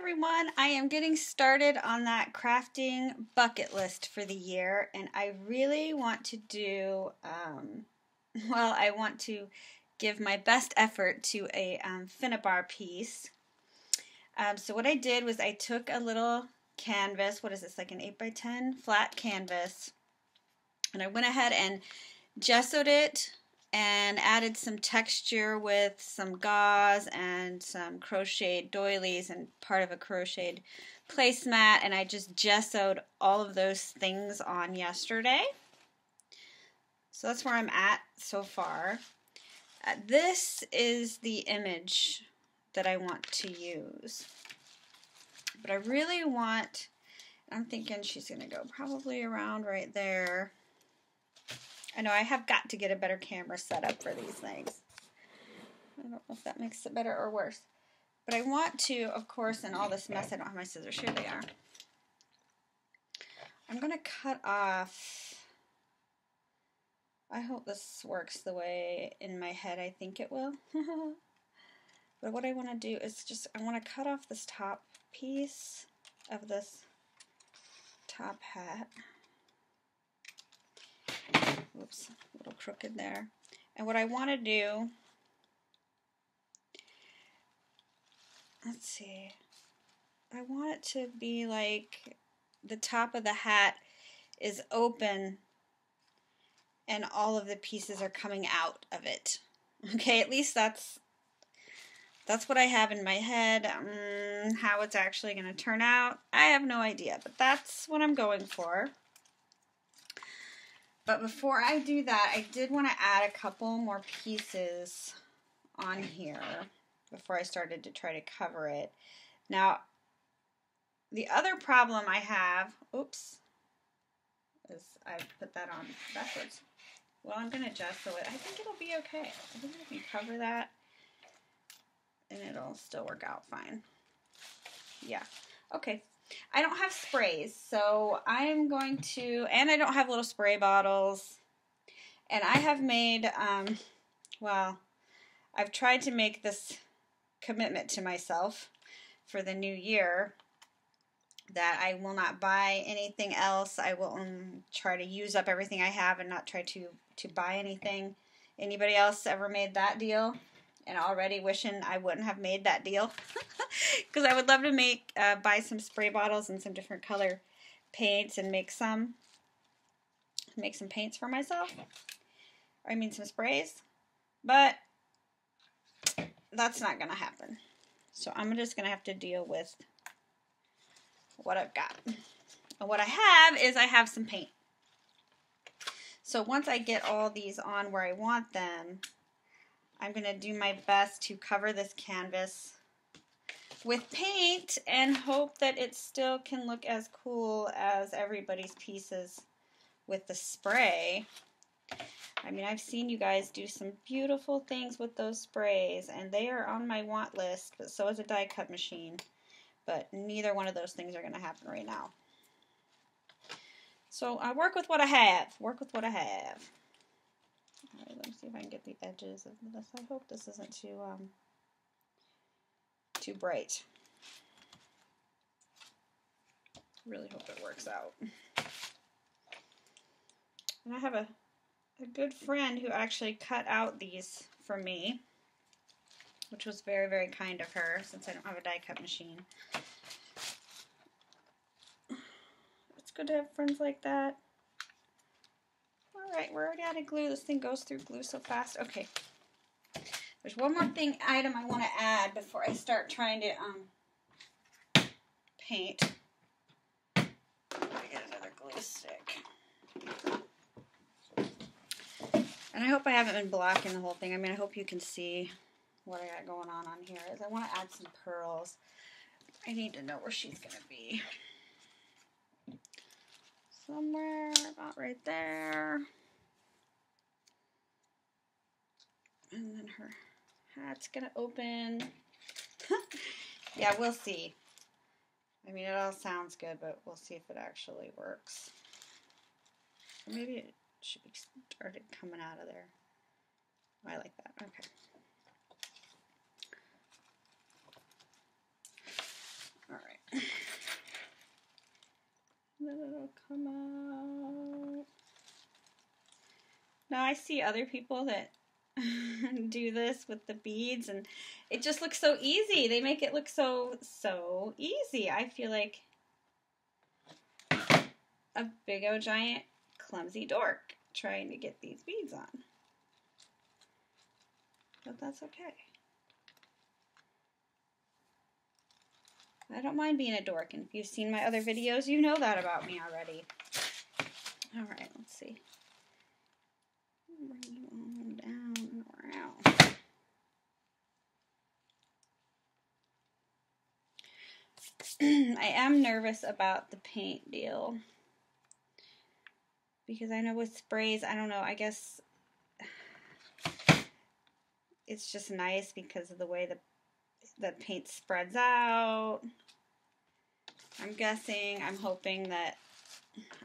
everyone. I am getting started on that crafting bucket list for the year, and I really want to do, I want to give my best effort to a Finnabair piece. So what I did was I took a little canvas, what is this, like an 8x10 flat canvas, and I went ahead and gessoed it and added some texture with some gauze and some crocheted doilies and part of a crocheted placemat, and I just gessoed all of those things on yesterday. So that's where I'm at so far. This is the image that I want to use. But I really want, I'm thinking she's going to go probably around right there. I know I have got to get a better camera set up for these things. I don't know if that makes it better or worse. But I want to, of course, in all this mess, I don't have my scissors. Here they are. I'm going to cut off, I hope this works the way in my head I think it will. But what I want to do is just, I want to cut off this top piece of this top hat. Oops, a little crooked there. And what I want to do, let's see, I want it to be like the top of the hat is open and all of the pieces are coming out of it. Okay, at least that's what I have in my head. How it's actually going to turn out, I have no idea, but that's what I'm going for. But before I do that, I did want to add a couple more pieces on here before I started to try to cover it. Now, the other problem I have, oops, is I put that on backwards. Well, I'm going to gesso it. I think it'll be okay. I think I can cover that and it'll still work out fine. Yeah, okay. I don't have sprays, so I'm going to, and I don't have little spray bottles, and I have made, well, I've tried to make this commitment to myself for the new year that I will not buy anything else. I will try to use up everything I have and not try to buy anything. Anybody else ever made that deal? And already wishing I wouldn't have made that deal, because I would love to buy some spray bottles and some different color paints and make some paints for myself. Or I mean some sprays, but that's not gonna happen. So I'm just gonna have to deal with what I've got. And what I have is I have some paint. So once I get all these on where I want them, I'm going to do my best to cover this canvas with paint and hope that it still can look as cool as everybody's pieces with the spray. I mean, I've seen you guys do some beautiful things with those sprays, and they are on my want list, but so is a die cut machine. But neither one of those things are going to happen right now. So I work with what I have. Work with what I have. All right, let me see if I can get the edges of this. I hope this isn't too bright. Really hope it works out. And I have a good friend who actually cut out these for me, which was very, very kind of her, since I don't have a die cut machine. It's good to have friends like that. Alright, we're already out of glue. This thing goes through glue so fast. Okay. There's one more item I want to add before I start trying to paint. Let me get another glue stick. And I hope I haven't been blocking the whole thing. I mean, I hope you can see what I got going on here. Is I want to add some pearls. I need to know where she's going to be. Somewhere about right there. And then her hat's going to open. Yeah, we'll see. I mean, it all sounds good, but we'll see if it actually works. Or maybe it should be started coming out of there. Oh, I like that. Okay. All come out. Now I see other people that do this with the beads, and it just looks so easy. They make it look so easy. I feel like a big old giant clumsy dork trying to get these beads on. But that's okay. I don't mind being a dork, and if you've seen my other videos, you know that about me already. Alright, let's see. Bring you on down and around. I am nervous about the paint deal. Because I know with sprays, I don't know, I guess it's just nice because of the way the paint spreads out. I'm guessing, I'm hoping that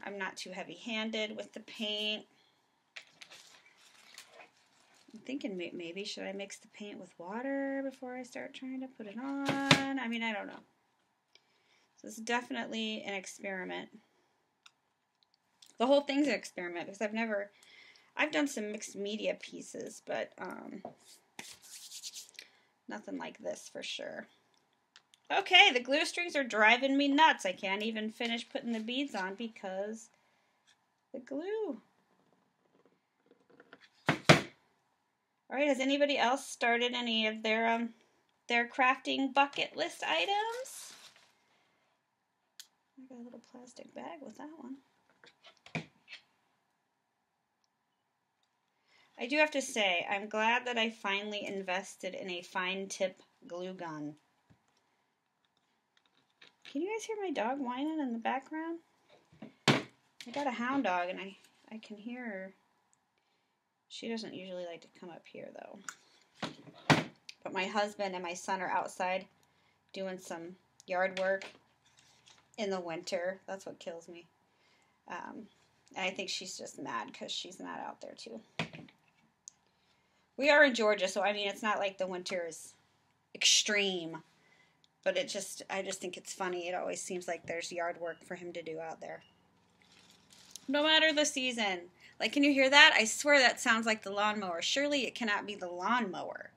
I'm not too heavy-handed with the paint. I'm thinking maybe should I mix the paint with water before I start trying to put it on? I mean, I don't know. So it's definitely an experiment. The whole thing's an experiment because I've done some mixed media pieces, but nothing like this for sure. Okay, the glue strings are driving me nuts. I can't even finish putting the beads on because the glue. All right, has anybody else started any of their crafting bucket list items? I got a little plastic bag with that one. I do have to say, I'm glad that I finally invested in a fine tip glue gun. Can you guys hear my dog whining in the background? I got a hound dog and I can hear her. She doesn't usually like to come up here though. But my husband and my son are outside doing some yard work in the winter. That's what kills me. And I think she's just mad because she's not out there too. We are in Georgia, so I mean, it's not like the winter is extreme, but I just think it's funny. It always seems like there's yard work for him to do out there. No matter the season. Like, can you hear that? I swear that sounds like the lawnmower. Surely it cannot be the lawnmower.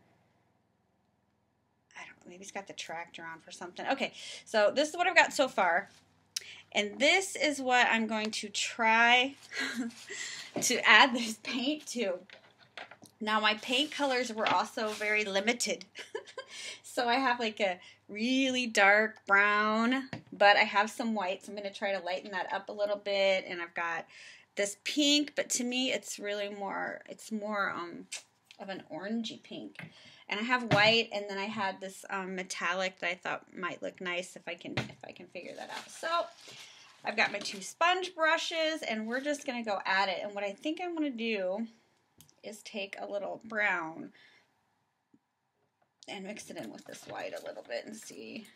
I don't know. Maybe he's got the tractor on for something. Okay, so this is what I've got so far. And this is what I'm going to try to add this paint to. Now, my paint colors were also very limited. So I have like a really dark brown, but I have some white, so I'm going to try to lighten that up a little bit. And I've got this pink, but to me it's really more, of an orangey pink. And I have white, and then I had this metallic that I thought might look nice if I can figure that out. So I've got my two sponge brushes, and we're just going to go at it. And what I think I'm going to do is take a little brown and mix it in with this white a little bit and see.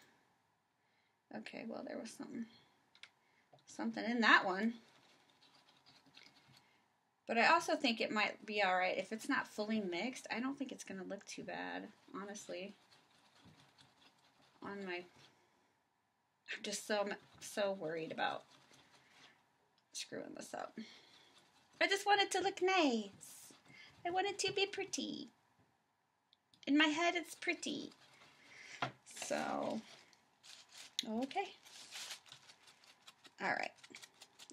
Okay, well, there was something in that one. But I also think it might be all right if it's not fully mixed. I don't think it's going to look too bad, honestly. I'm just so worried about screwing this up. I just want it to look nice. I want it to be pretty. In my head, it's pretty. So, okay. All right.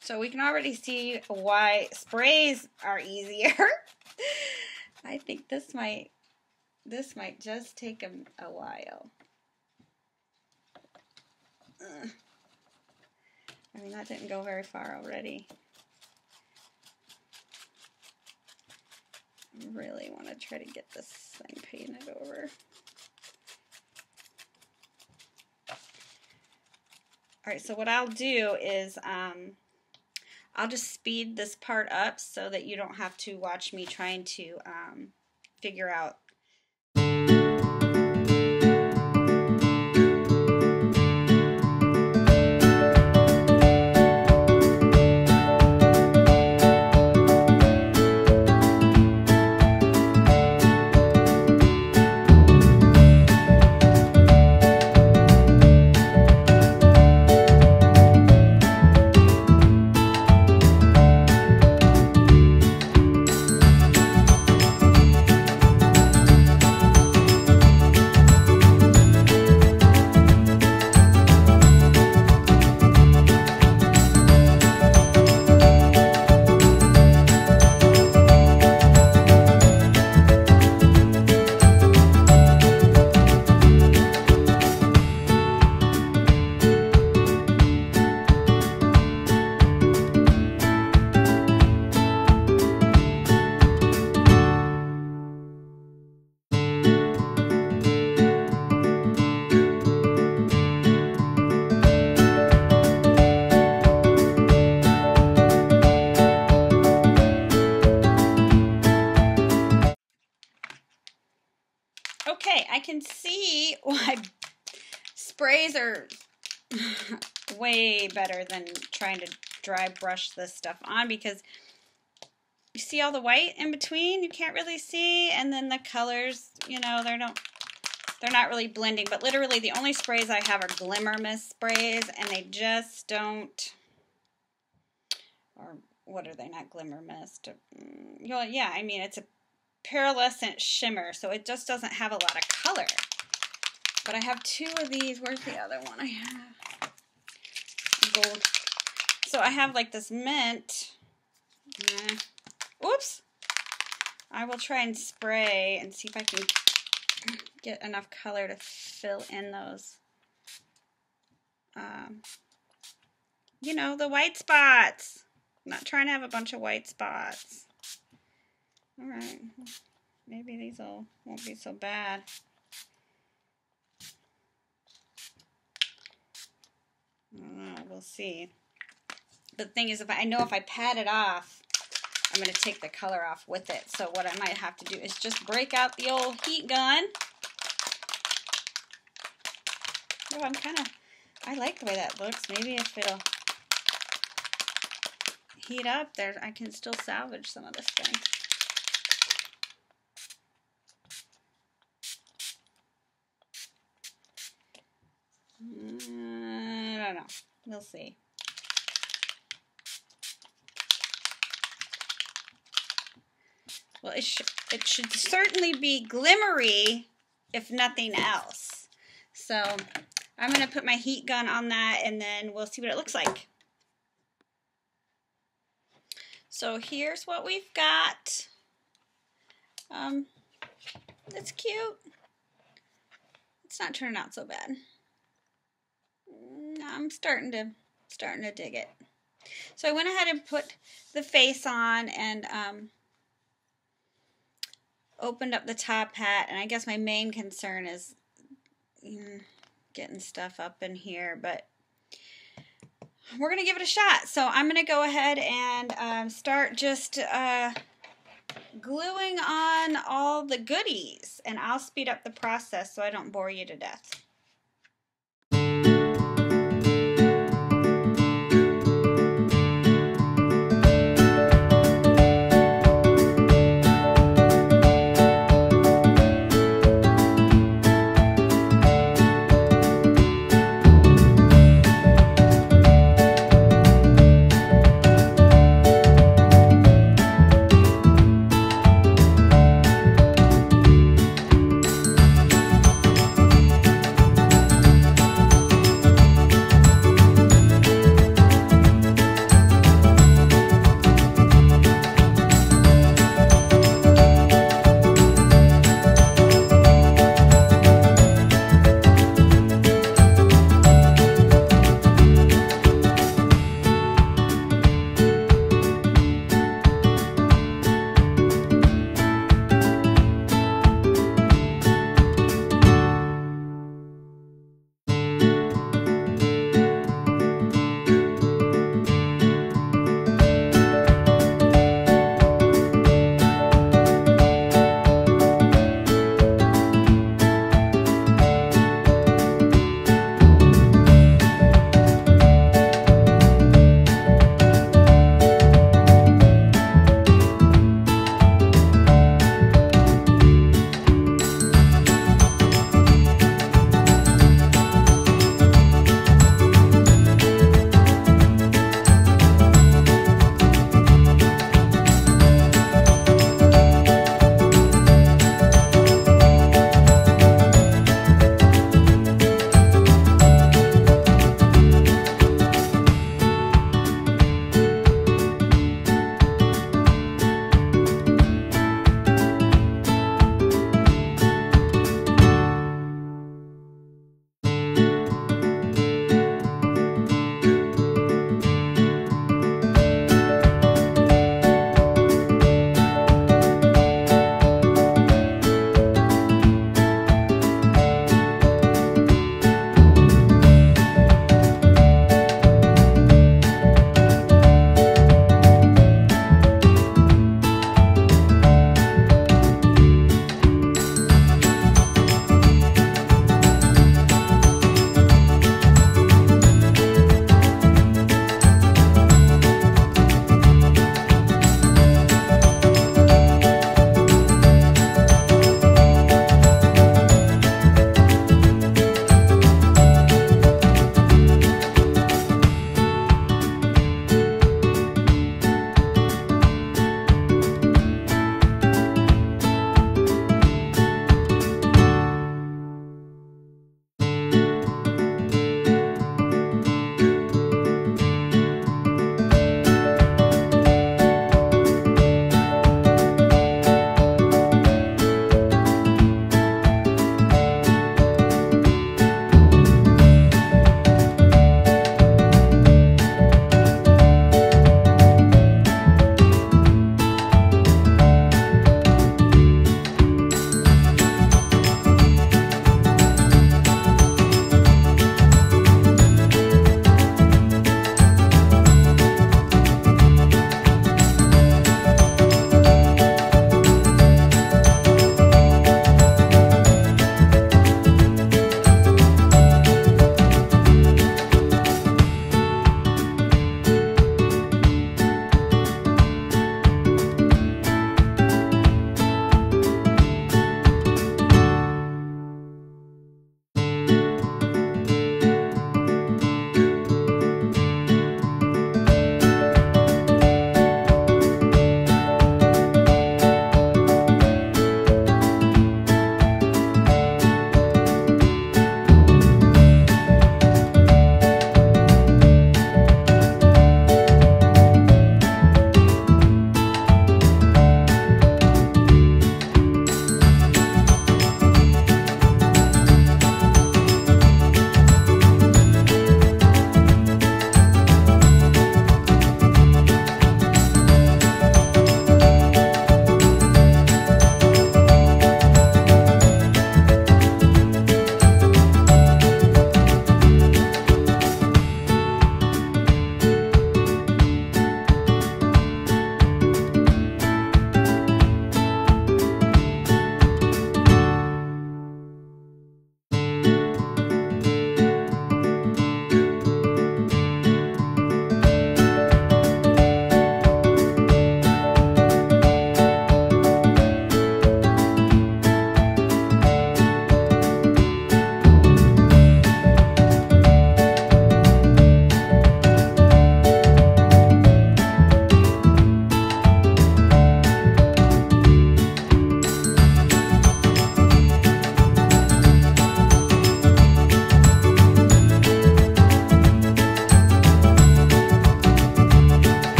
So we can already see why sprays are easier. I think this might just take a while. I mean, that didn't go very far already. I really want to try to get this thing painted over. Alright, so what I'll do is I'll just speed this part up so that you don't have to watch me trying to figure out Okay, I can see why sprays are way better than trying to dry brush this stuff on, because you see all the white in between, you can't really see, and then the colors, you know, they're not really blending. But literally the only sprays I have are Glimmer Mist sprays, and they just don't, or what are they, not Glimmer Mist? Yeah, I mean, it's a pearlescent shimmer, so it just doesn't have a lot of color. But I have two of these. Where's the other one I have? Gold. So I have like this mint. Oops. I will try and spray and see if I can get enough color to fill in those, you know, the white spots. I'm not trying to have a bunch of white spots. All right. Maybe these won't be so bad. I don't know. We'll see. The thing is, I know if I pat it off, I'm going to take the color off with it. So what I might have to do is just break out the old heat gun. Oh, I like the way that looks. Maybe if it'll heat up there, I can still salvage some of this thing. I don't know. We'll see. Well, it should certainly be glimmery, if nothing else. So I'm going to put my heat gun on that, and then we'll see what it looks like. So here's what we've got. It's cute. It's not turning out so bad. I'm starting to dig it. So I went ahead and put the face on and opened up the top hat, and I guess my main concern is getting stuff up in here, but we're going to give it a shot. So I'm going to go ahead and start just gluing on all the goodies, and I'll speed up the process so I don't bore you to death.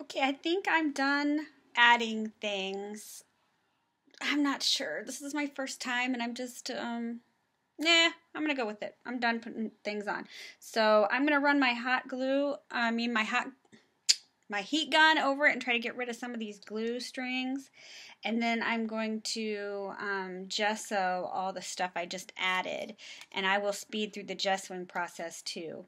Okay, I think I'm done adding things. I'm not sure. This is my first time and I'm just, I'm going to go with it. I'm done putting things on. So I'm going to run my my heat gun over it and try to get rid of some of these glue strings. And then I'm going to gesso all the stuff I just added. And I will speed through the gessoing process too.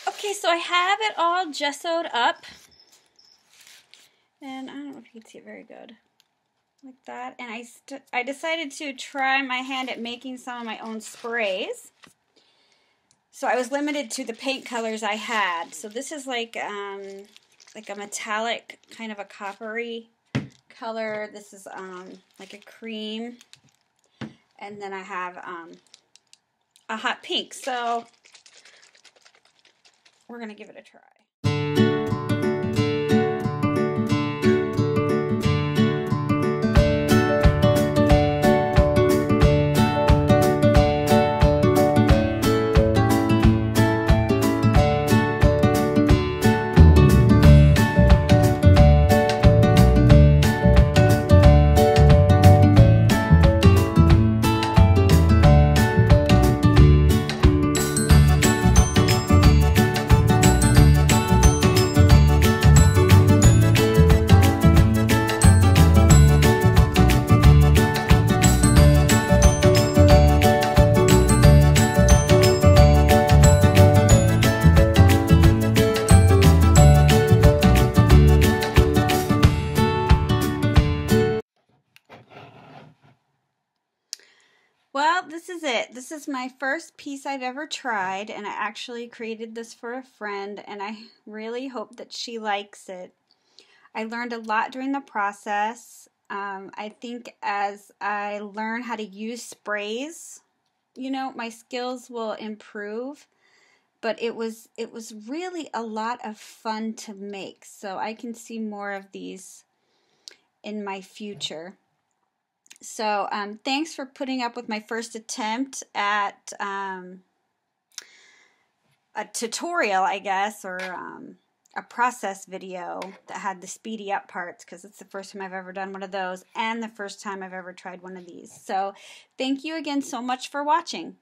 Okay, so I have it all gessoed up, and I don't know if you can see it very good, like that. And I decided to try my hand at making some of my own sprays. So I was limited to the paint colors I had. So this is like a metallic, kind of a coppery color. This is like a cream, and then I have a hot pink. So we're going to give it a try. Well, this is it. This is my first piece I've ever tried, and I actually created this for a friend, and I really hope that she likes it. I learned a lot during the process. I think as I learn how to use sprays, my skills will improve. But it was really a lot of fun to make, so I can see more of these in my future. So thanks for putting up with my first attempt at a tutorial, I guess, or a process video that had the speedy up parts, because it's the first time I've ever done one of those and the first time I've ever tried one of these. So thank you again so much for watching.